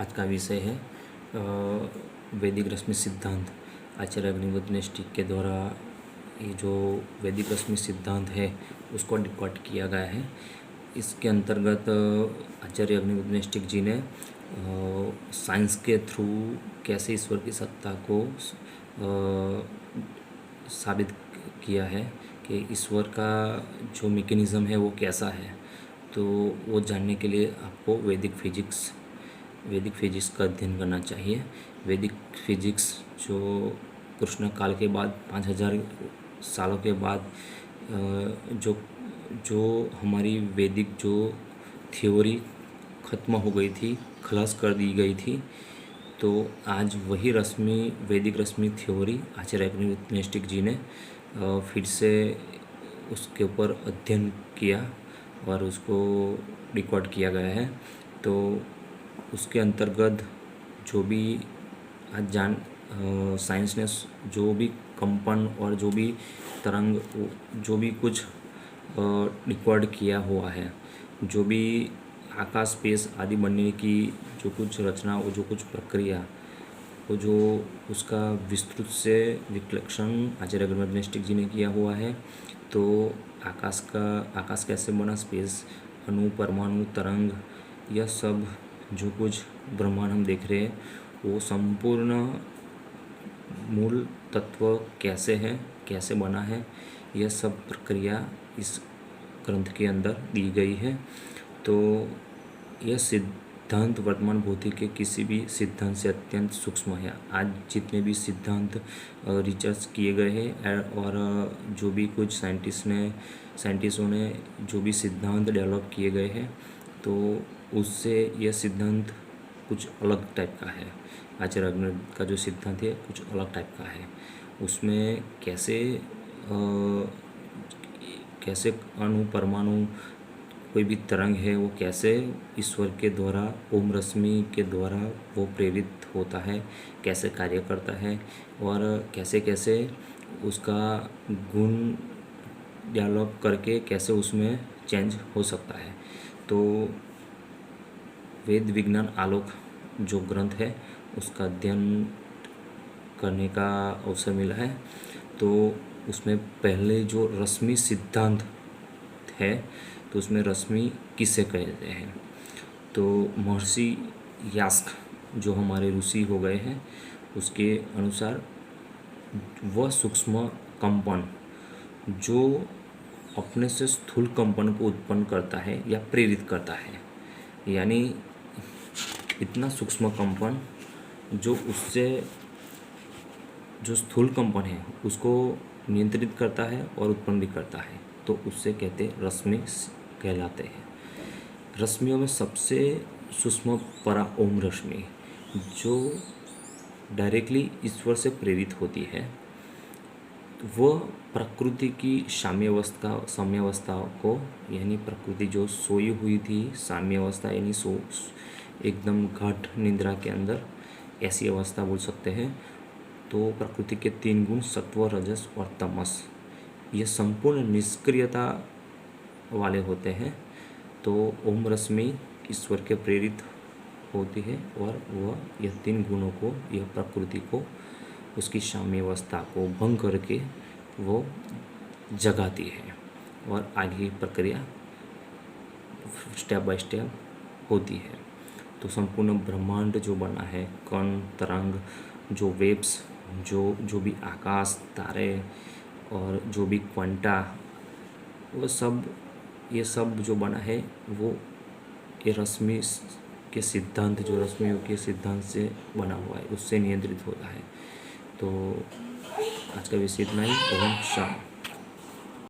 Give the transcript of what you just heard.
आज का विषय है वैदिक रश्मि सिद्धांत। आचार्य अग्निहोत्री नेस्टिक के द्वारा ये जो वैदिक रश्मि सिद्धांत है उसको डिकॉड किया गया है। इसके अंतर्गत आचार्य अग्निहोत्री नेस्टिक जी ने साइंस के थ्रू कैसे ईश्वर की सत्ता को साबित किया है कि ईश्वर का जो मैकेनिज़्म है वो कैसा है। तो वो जानने के लिए आपको वैदिक फिजिक्स का अध्ययन करना चाहिए। वैदिक फिजिक्स जो कृष्ण काल के बाद 5000 सालों के बाद जो हमारी वैदिक जो थ्योरी ख़त्म हो गई थी, खलास कर दी गई थी, तो आज वही वैदिक रश्मि थ्योरी आचार्य अग्निहोत्री नेस्टिक जी ने फिर से उसके ऊपर अध्ययन किया और उसको रिकॉर्ड किया गया है। तो उसके अंतर्गत जो भी आज साइंस ने जो भी कंपन और जो भी तरंग जो भी कुछ रिकॉर्ड किया हुआ है, जो भी आकाश स्पेस आदि बनने की जो कुछ रचना वो जो कुछ प्रक्रिया वो जो उसका विस्तृत से विश्लेषण आचार्य अग्निहोत्री नेस्टिक जी ने किया हुआ है। तो आकाश कैसे बना, स्पेस, अणु, परमाणु, तरंग, यह सब जो कुछ ब्रह्मांड हम देख रहे हैं वो संपूर्ण मूल तत्व कैसे है, कैसे बना है, यह सब प्रक्रिया इस ग्रंथ के अंदर दी गई है। तो यह सिद्धांत वर्तमान भौतिक के किसी भी सिद्धांत से अत्यंत सूक्ष्म है। आज जितने भी सिद्धांत रिसर्च किए गए हैं और जो भी कुछ साइंटिस्टों ने जो भी सिद्धांत डेवलप किए गए हैं, तो उससे यह सिद्धांत कुछ अलग टाइप का है। आचार्य अग्निहोत्री का जो सिद्धांत है कुछ अलग टाइप का है। उसमें कैसे अणु, परमाणु, कोई भी तरंग है वो कैसे ईश्वर के द्वारा ओम रश्मि के द्वारा वो प्रेरित होता है, कैसे कार्य करता है और कैसे कैसे उसका गुण डेवलप करके कैसे उसमें चेंज हो सकता है। तो वेद विज्ञान आलोक जो ग्रंथ है उसका अध्ययन करने का अवसर मिला है। तो उसमें पहले जो रश्मि सिद्धांत है तो उसमें रश्मि किसे कहते हैं, तो महर्षि यास्क जो हमारे ऋषि हो गए हैं उसके अनुसार वह सूक्ष्म कंपन जो अपने से स्थूल कंपन को उत्पन्न करता है या प्रेरित करता है, यानी इतना सूक्ष्म कंपन जो उससे जो स्थूल कंपन है उसको नियंत्रित करता है और उत्पन्न भी करता है, तो उससे कहते रश्मि कहलाते हैं। रश्मियों में सबसे सूक्ष्म परा ओम रश्मि जो डायरेक्टली ईश्वर से प्रेरित होती है, वह प्रकृति की साम्यावस्था को, यानी प्रकृति जो सोई हुई थी, साम्यावस्था यानी एकदम गाढ़ निद्रा के अंदर, ऐसी अवस्था बोल सकते हैं। तो प्रकृति के 3 गुण सत्व, रजस और तमस ये संपूर्ण निष्क्रियता वाले होते हैं। तो ओम रश्मि ईश्वर के प्रेरित होती है और वह यह 3 गुणों को, यह प्रकृति को, उसकी साम्यावस्था को भंग करके वो जगाती है और आगे प्रक्रिया स्टेप बाय स्टेप होती है। तो संपूर्ण ब्रह्मांड जो बना है, कण, तरंग, जो वेव्स, जो भी आकाश, तारे और जो भी क्वांटा, ये सब जो बना है वो ये रश्मि के सिद्धांत, जो रश्मियों के सिद्धांत से बना हुआ है, उससे नियंत्रित होता है। तो आज का विषय इतना ही। ओम शांति।